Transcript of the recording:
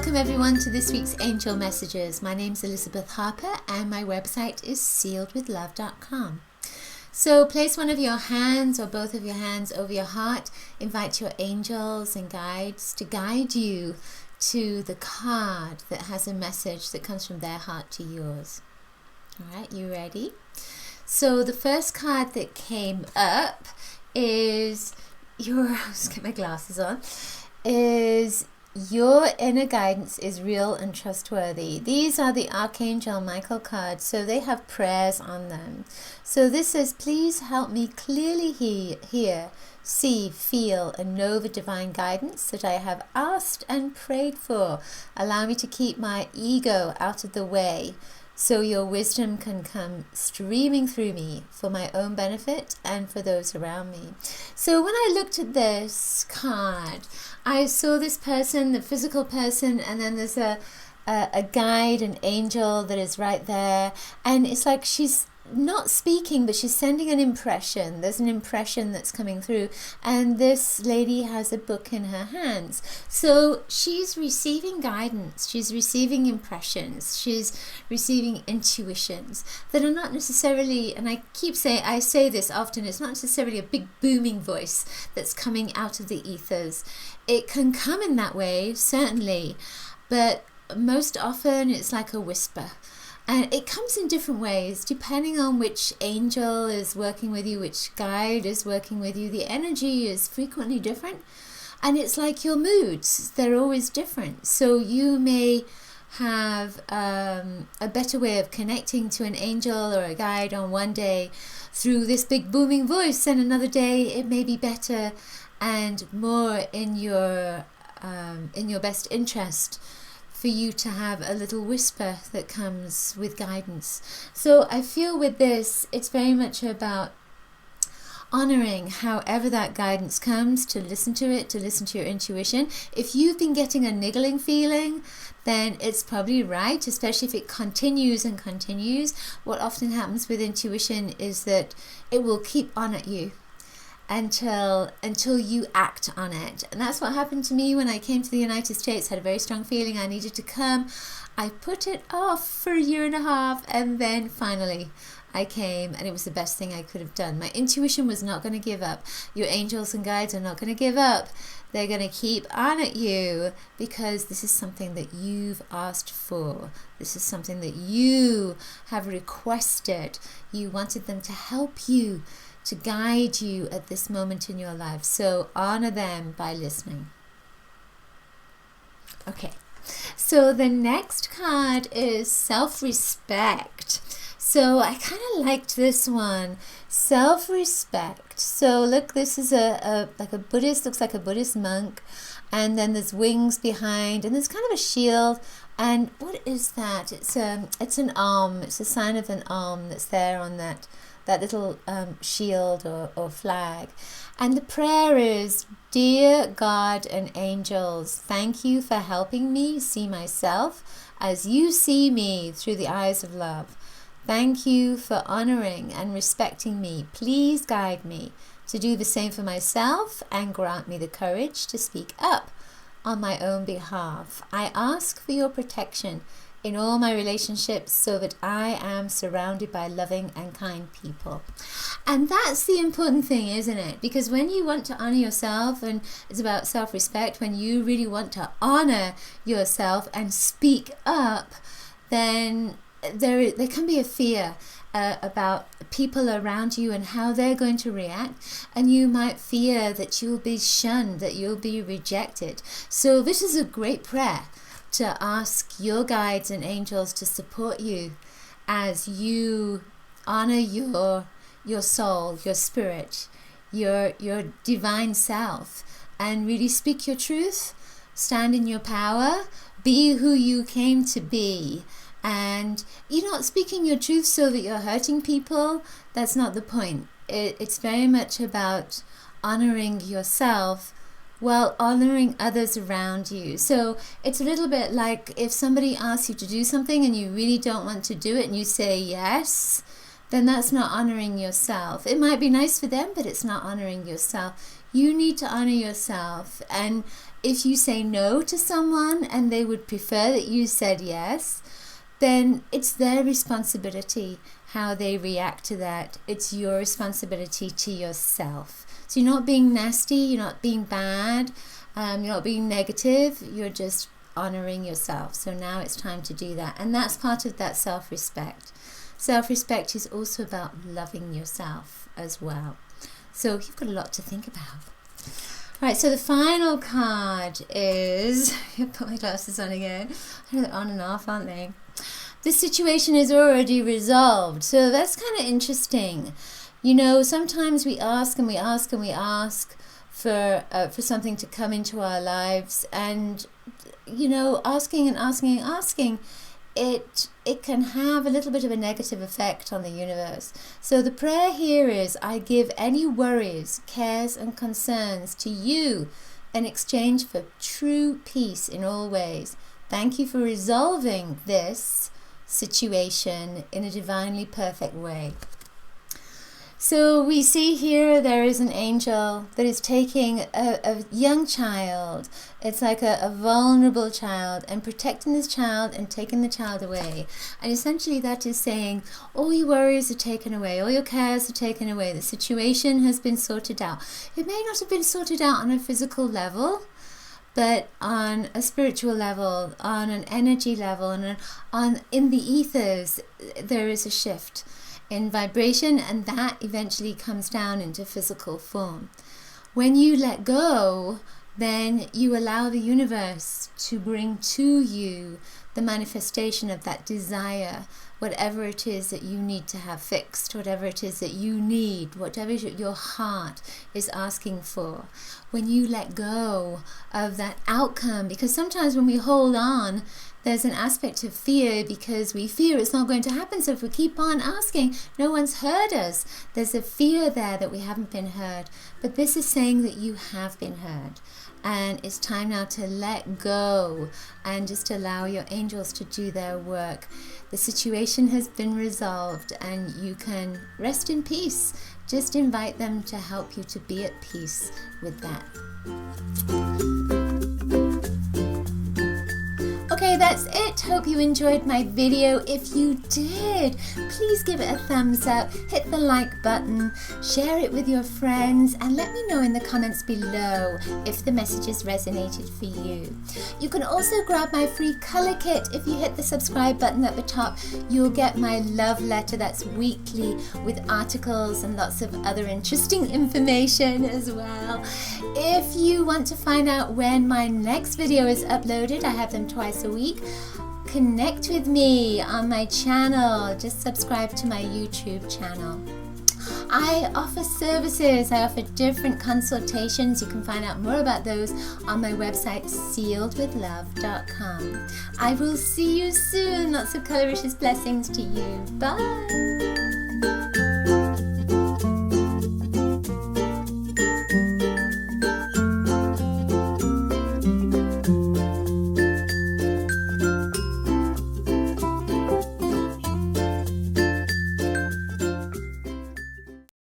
Welcome everyone to this week's Angel Messages. My name's Elizabeth Harper and my website is sealedwithlove.com. So place one of your hands or both of your hands over your heart. Invite your angels and guides to guide you to the card that has a message that comes from their heart to yours. All right, you ready? So the first card that came up is let's get my glasses on, is your inner guidance is real and trustworthy. These are the Archangel Michael cards, so they have prayers on them. So this says, please help me clearly hear, see, feel, and know the divine guidance that I have asked and prayed for. Allow me to keep my ego out of the way, so your wisdom can come streaming through me for my own benefit and for those around me. So when I looked at this card, I saw this person, the physical person, and then there's a guide, an angel that is right there. And it's like she's not speaking, but she's sending an impression. There's an impression that's coming through, and this lady has a book in her hands. So she's receiving guidance, she's receiving impressions, she's receiving intuitions that are not necessarily, and I say this often, it's not necessarily a big booming voice that's coming out of the ethers. It can come in that way, certainly, but most often it's like a whisper. And it comes in different ways, depending on which angel is working with you, which guide is working with you. The energy is frequently different. And it's like your moods, they're always different. So you may have a better way of connecting to an angel or a guide on one day through this big booming voice, and another day it may be better and more in your best interest for you to have a little whisper that comes with guidance. So I feel with this, it's very much about honoring however that guidance comes, to listen to it, to listen to your intuition. If you've been getting a niggling feeling, then it's probably right, especially if it continues and continues. What often happens with intuition is that it will keep on at you until you act on it. And that's what happened to me when I came to the United States. I had a very strong feeling I needed to come. I put it off for a year and a half, and then finally I came, and it was the best thing I could have done. My intuition was not going to give up. Your angels and guides are not going to give up. They're going to keep on at you, because this is something that you've asked for. This is something that you have requested. You wanted them to help you, to guide you at this moment in your life. So honor them by listening. Okay, so the next card is self-respect. So I kind of liked this one, self-respect. So look, this is like a Buddhist, looks like a Buddhist monk, and then there's wings behind, and there's kind of a shield. And what is that? It's an arm. It's a sign of an arm that's there on that little shield or flag. And the prayer is, dear God and angels, thank you for helping me see myself as you see me through the eyes of love. Thank you for honoring and respecting me. Please guide me to do the same for myself and grant me the courage to speak up on my own behalf. I ask for your protection in all my relationships so that I am surrounded by loving and kind people. And that's the important thing, isn't it? Because when you want to honor yourself, and it's about self-respect, when you really want to honor yourself and speak up, then there can be a fear about people around you and how they're going to react, and you might fear that you'll be shunned, that you'll be rejected. So this is a great prayer to ask your guides and angels to support you as you honor your soul, your spirit, your divine self, and really speak your truth, stand in your power, be who you came to be. And you're not speaking your truth so that you're hurting people. That's not the point. It's very much about honoring yourself while honoring others around you. So it's a little bit like if somebody asks you to do something and you really don't want to do it and you say yes, then that's not honoring yourself. It might be nice for them, but it's not honoring yourself. You need to honor yourself. And if you say no to someone and they would prefer that you said yes, then it's their responsibility how they react to that. It's your responsibility to yourself. So you're not being nasty, you're not being bad, you're not being negative, you're just honoring yourself. So now it's time to do that. And that's part of that self-respect. Self-respect is also about loving yourself as well. So you've got a lot to think about. Right, so the final card is, I'll put my glasses on again. I know they're on and off, aren't they? This situation is already resolved. So that's kind of interesting. You know, sometimes we ask and we ask and we ask for something to come into our lives, and you know, asking and asking and asking, it can have a little bit of a negative effect on the universe. So the prayer here is, I give any worries, cares and concerns to you in exchange for true peace in all ways. Thank you for resolving this situation in a divinely perfect way. So we see here there is an angel that is taking a young child. It's like a vulnerable child, and protecting this child and taking the child away. And essentially that is saying, all your worries are taken away, all your cares are taken away. The situation has been sorted out. It may not have been sorted out on a physical level, but on a spiritual level, on an energy level, and in the ethers, there is a shift in vibration, and that eventually comes down into physical form. When you let go, then you allow the universe to bring to you the manifestation of that desire, whatever it is that you need to have fixed, whatever it is that you need, whatever your heart is asking for. When you let go of that outcome, because sometimes when we hold on, there's an aspect of fear because we fear it's not going to happen. So if we keep on asking, no one's heard us. There's a fear there that we haven't been heard. But this is saying that you have been heard. And it's time now to let go and just allow your angels to do their work. The situation has been resolved and you can rest in peace. Just invite them to help you to be at peace with that. Okay, that's it. Hope you enjoyed my video. If you did, please give it a thumbs up, hit the like button, share it with your friends, and let me know in the comments below if the messages resonated for you. You can also grab my free color kit. If you hit the subscribe button at the top, you'll get my love letter that's weekly with articles and lots of other interesting information as well. If you want to find out when my next video is uploaded, I have them twice a week. Connect with me on my channel. Just subscribe to my YouTube channel. I offer services. I offer different consultations. You can find out more about those on my website, sealedwithlove.com. I will see you soon. Lots of coloricious blessings to you. Bye.